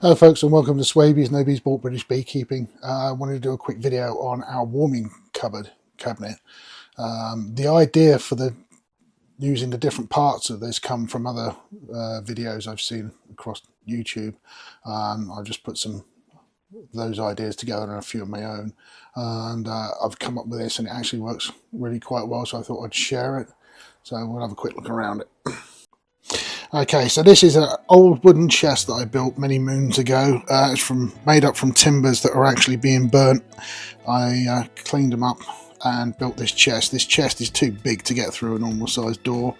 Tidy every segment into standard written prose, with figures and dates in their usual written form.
Hello folks, and welcome to Swabies, Nobody's Bought British Beekeeping. I wanted to do a quick video on our warming cabinet. The idea for using the different parts of this come from other videos I've seen across YouTube. I've just put some of those ideas together and a few of my own, and I've come up with this, and it actually works really quite well, so I thought I'd share it. So we'll have a quick look around it. Okay, so this is an old wooden chest that I built many moons ago. It's made up from timbers that are actually being burnt. I cleaned them up and built this chest. This chest is too big to get through a normal sized door,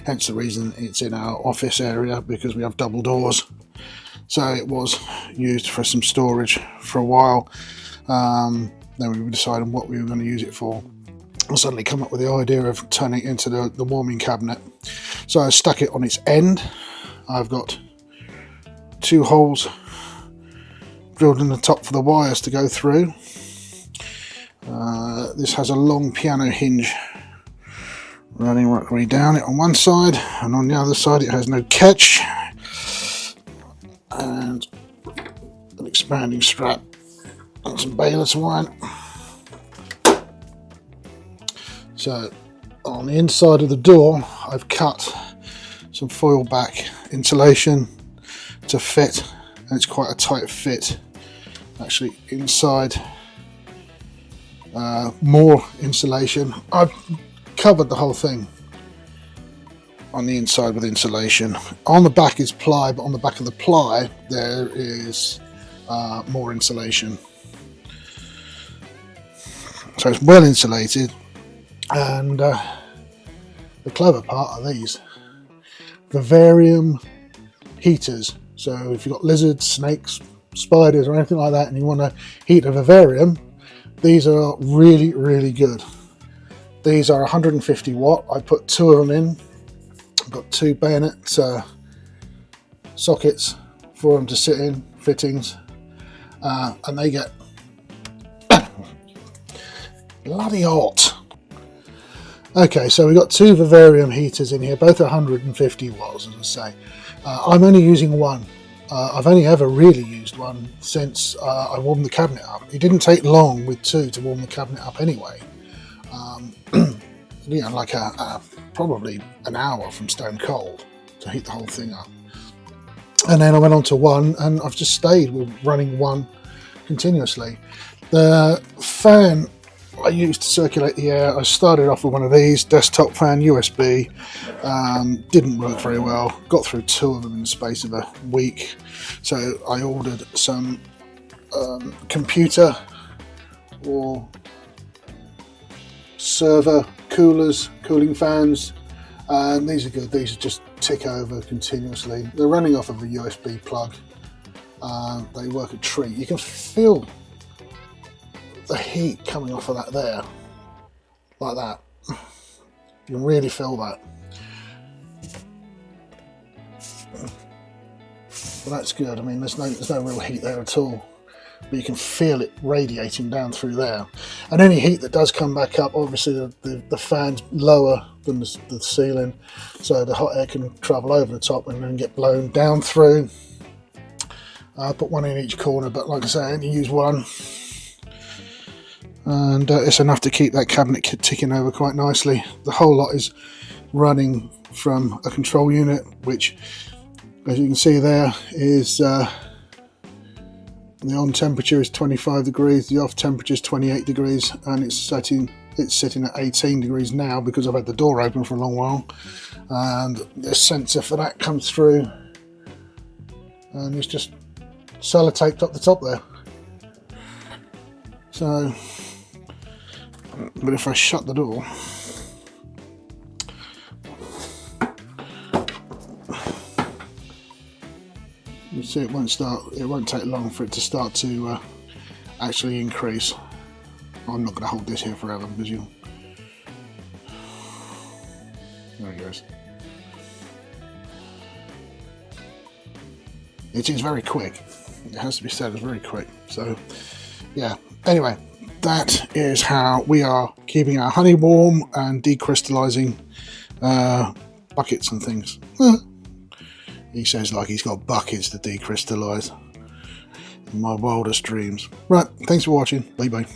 hence the reason it's in our office area, because we have double doors. So it was used for some storage for a while. Then we were deciding what we were going to use it for. I suddenly come up with the idea of turning it into the warming cabinet. So I stuck it on its end. I've got two holes drilled in the top for the wires to go through. This has a long piano hinge running right way down it on one side, and on the other side it has no catch, and an expanding strap and some baler twine. So on the inside of the door I've cut some foil back insulation to fit, and it's quite a tight fit actually inside. More insulation. I've covered the whole thing on the inside with insulation. On the back is ply, but on the back of the ply there is more insulation. So it's well insulated. And the clever part are these vivarium heaters. So if you've got lizards, snakes, spiders or anything like that, and you want to heat a vivarium, these are really, really good. These are 150 watt. I put two of them in. I've got two bayonet sockets for them to sit in, fittings, and they get bloody hot. Okay, so we've got two vivarium heaters in here, both 150 watts, as I say. I'm only using one. I've only ever really used one since I warmed the cabinet up. It didn't take long with two to warm the cabinet up anyway. You know, like probably an hour from stone cold to heat the whole thing up. And then I went on to one, and I've just stayed with running one continuously. The fan I used to circulate the air, I started off with one of these, desktop fan, USB. Didn't work very well. Got through two of them in the space of a week. So I ordered some computer or server coolers, cooling fans, and these are good. These just tick over continuously. They're running off of a USB plug. They work a treat. You can feel the heat coming off of that there, like that. You can really feel that. Well, that's good. I mean, there's no real heat there at all, but you can feel it radiating down through there. And any heat that does come back up, obviously the fan's lower than the ceiling, so the hot air can travel over the top and then get blown down through. I put one in each corner, but like I say, I only use one. And it's enough to keep that cabinet ticking over quite nicely. The whole lot is running from a control unit, which, as you can see there, is the on temperature is 25 degrees, the off temperature is 28 degrees, and it's sitting at 18 degrees now because I've had the door open for a long while. And the sensor for that comes through, and it's just sellotaped up the top there. So, but if I shut the door, you see it won't take long for it to start to actually increase. I'm not going to hold this here forever because there it goes. It is very quick. It has to be said, it's very quick. So yeah, anyway, that is how we are keeping our honey warm and decrystallizing buckets and things. He says like he's got buckets to decrystallize. My wildest dreams. Right, thanks for watching. Bye bye.